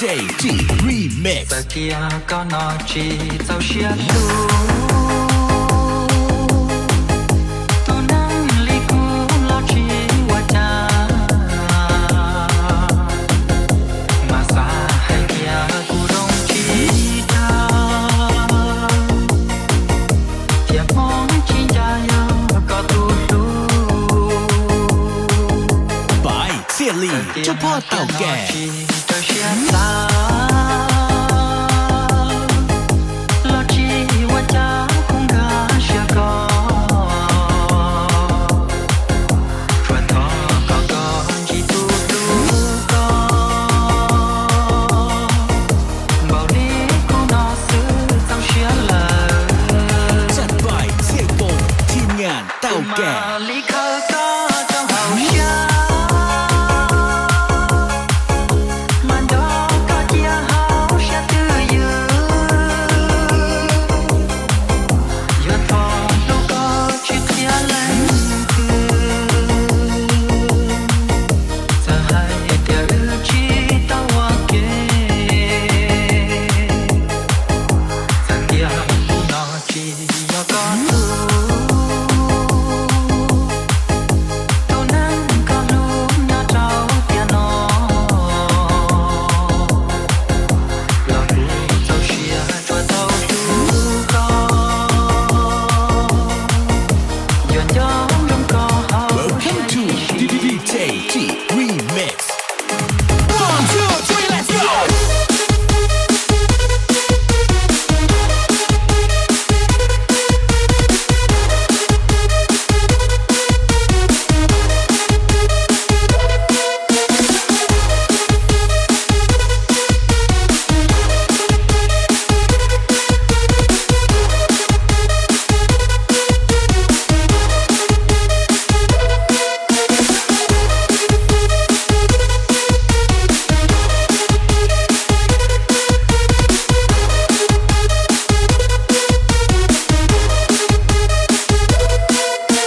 DJT REMIX giờ kia có nó chỉ tao Siab tôi nắng ly cũ lo chỉ qua cha mà xa hay kia cũ đông chỉ ta thiệp mong chỉ cha yêu có tu lu by เสี่ยหลี่เจ้าพ่อเต่าแก่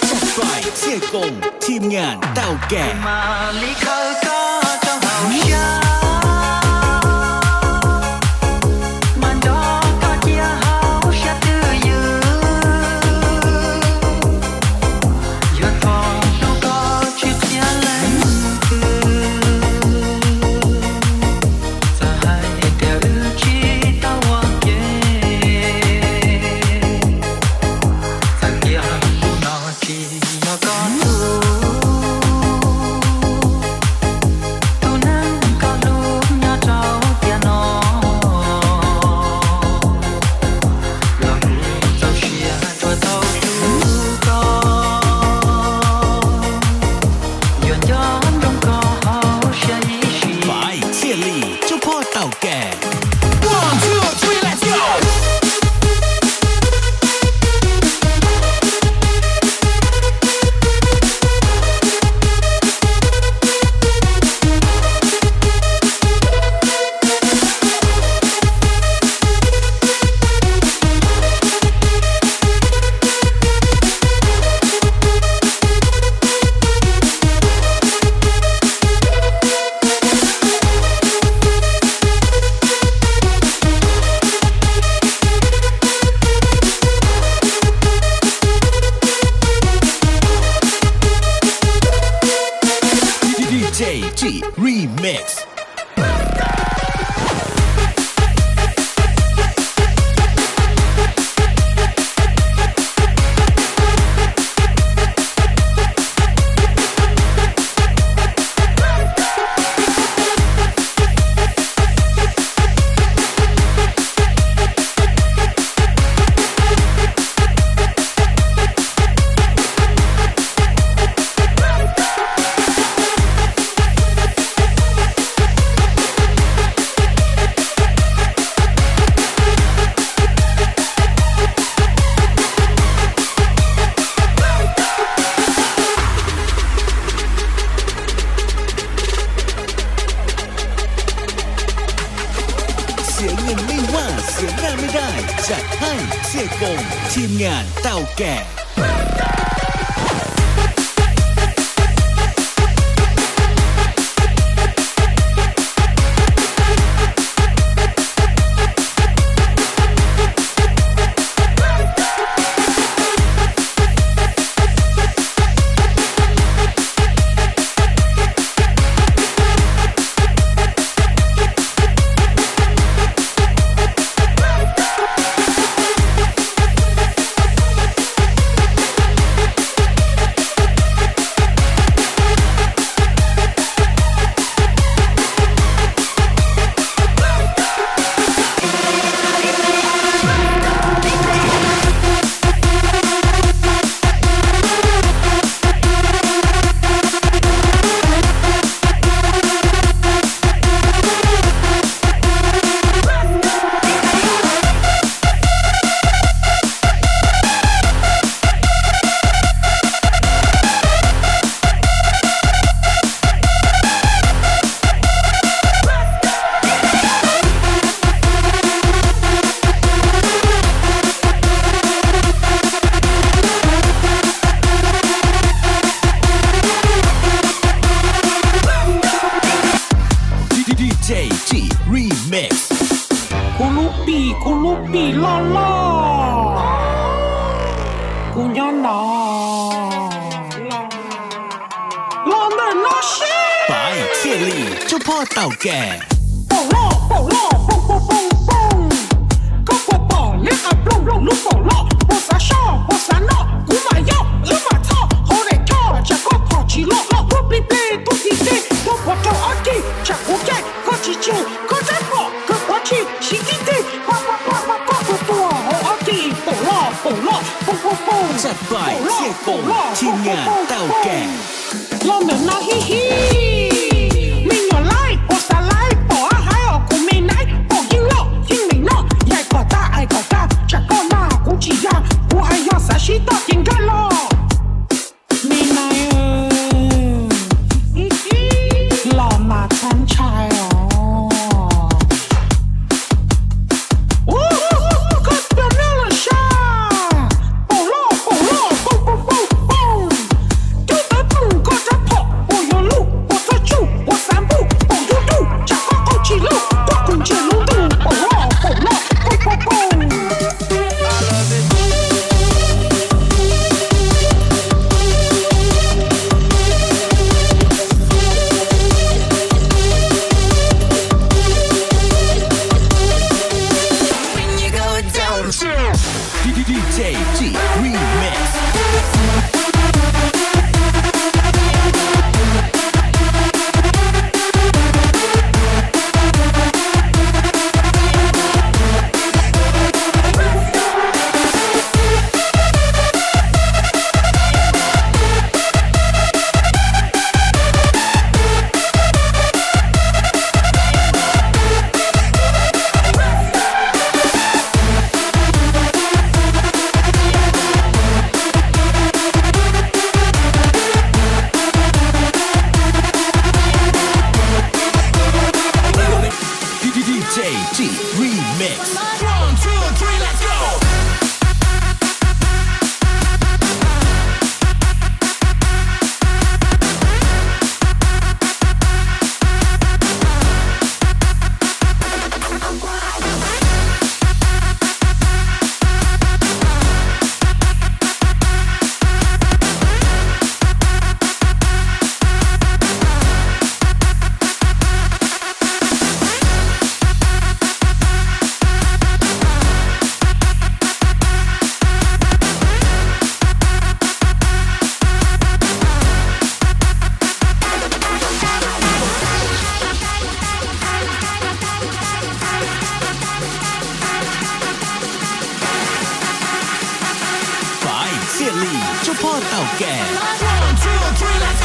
จัดไปเสี่ยกงทีมงานเต่าแก่ทีมงานเต่าแก่DJT REMIXเสียหน้าไม่ได้จัดให้เสี่ยกงทีมงานเต่าแก่ เ ลูกปีล่อล่อกูย้อนนอลองเดินนอชิไปเชียร์ลีเจ้าพ่อเต่าแก่ป่องล่อป่องล่อป่องป่องป่องป่องก็ป่องป่องเลี้ยงอับลงลงลูกป่องล่อป่องสาช่อป่องสานอกูมาย่อแล้วมาท่อโหเด็กท่อจะก็พอชีล่อล่อพวกปีเต้ตัวปีเต้ตัวปวดเจ้าอันที่จะกูแก่ก็จีจูก็จะปอกก็ปวดชีชิกิเต้ว่าก็ตัวโหอันที่ป่องล่อป่องล่อป่องป่องป่องจัดไปเชียร์กงทีมงานเต่าแก่ลองเดินนาฮิฮิไม่หย่อนไล่ปวดสาไล่ปวดหายออกกูไม่ไหนปวดยิ่งล่อยิ่งไม่นอใหญ่กว่าตาไอ้กว่าตาจะก็หน้ากูจียากูให้ยอดสาชิตอยิงกันล่อไม่ไหนหล่อมาทันชายอ๋อก็เป็นเรื่องชาป่งล่อป่งล่อป่งป่งป่งป่งจุดปุ่งก็จะพอป่งยลูกป่งทอจูป่งสามบุป่งยูดูจะก็เข้าชีลูกก็กุญแจลูกดูป่งล่อป่งล่อป่งป่งป่งDJTSIM REMIX DJTSIM REMIX 1, 2, 3 let's goเชียร์ลีเจ้าพ่อเต่าแก่ 1, 2, 3 let's